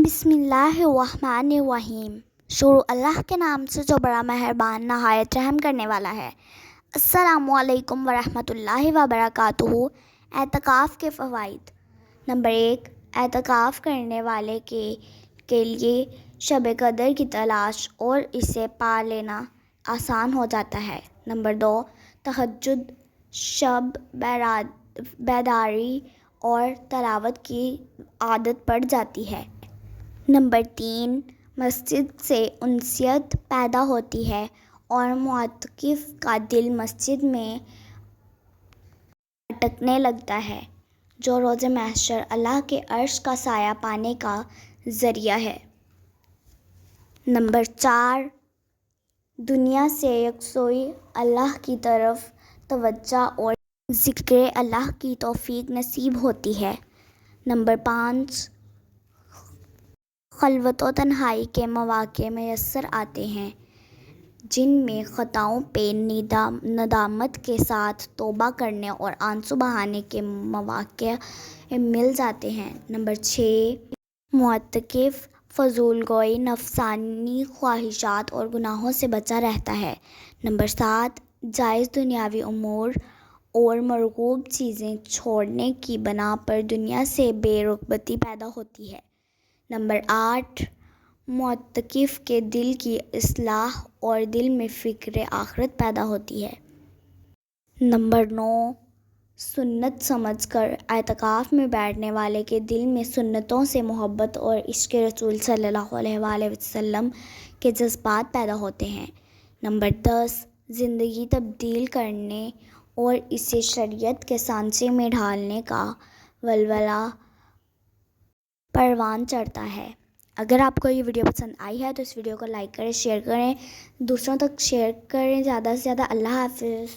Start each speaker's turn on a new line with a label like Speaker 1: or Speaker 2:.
Speaker 1: बिस्मिल्लाहिर्रहमानिर्रहीम। शुरू अल्लाह के नाम से जो बड़ा मेहरबान नहायत रहम करने वाला है। अस्सलामुअलैकुम वरहमतुल्लाहि वबरकातुहू। एतकाफ़ के फ़वाइद। नंबर 1, एतकाफ़ करने वाले के लिए शब कदर की तलाश और इसे पा लेना आसान हो जाता है। नंबर 2, तहज्जुद, शब बेदारी और तलावत की आदत पड़ जाती है। नंबर 3, मस्जिद से उनसियत पैदा होती है और मुअत्तकिफ़ का दिल मस्जिद में अटकने लगता है, जो रोज़े महशर अल्लाह के अर्श का साया पाने का ज़रिया है। नंबर 4, दुनिया से यकसोई अल्लाह की तरफ तवज्जो और ज़िक्र अल्लाह की तौफ़ीक नसीब होती है। नंबर 5, खलवत व तन्हाई के मौक़े मैसर आते हैं, जिनमें ख़ताओं पे नदामत के साथ तौबा करने और आंसू बहाने के मौक़े मिल जाते हैं। नंबर 6, मुअत्तकिफ़ फ़ज़ूलगोई, नफ़सानी ख्वाहिशात और गुनाहों से बचा रहता है। नंबर 7, जायज़ दुनियावी उमूर और मरग़ूब चीज़ें छोड़ने की बना पर दुनिया से बेरग़बती पैदा होती है। नंबर 8, मुअत्तकिफ़ के दिल की इस्लाह और दिल में फ़िक्र आखिरत पैदा होती है। नंबर 9, सुन्नत समझकर एतकाफ़ में बैठने वाले के दिल में सुन्नतों से मोहब्बत और इश्क़ रसूल सल्लल्लाहु अलैहि वसल्लम के जज्बात पैदा होते हैं। नंबर 10, ज़िंदगी तब्दील करने और इसे शरीयत के सांचे में ढालने का वलवला परवान चढ़ता है। अगर आपको ये वीडियो पसंद आई है तो इस वीडियो को लाइक करें, शेयर करें, दूसरों तक शेयर करें ज़्यादा से ज़्यादा। अल्लाह हाफ़िज़।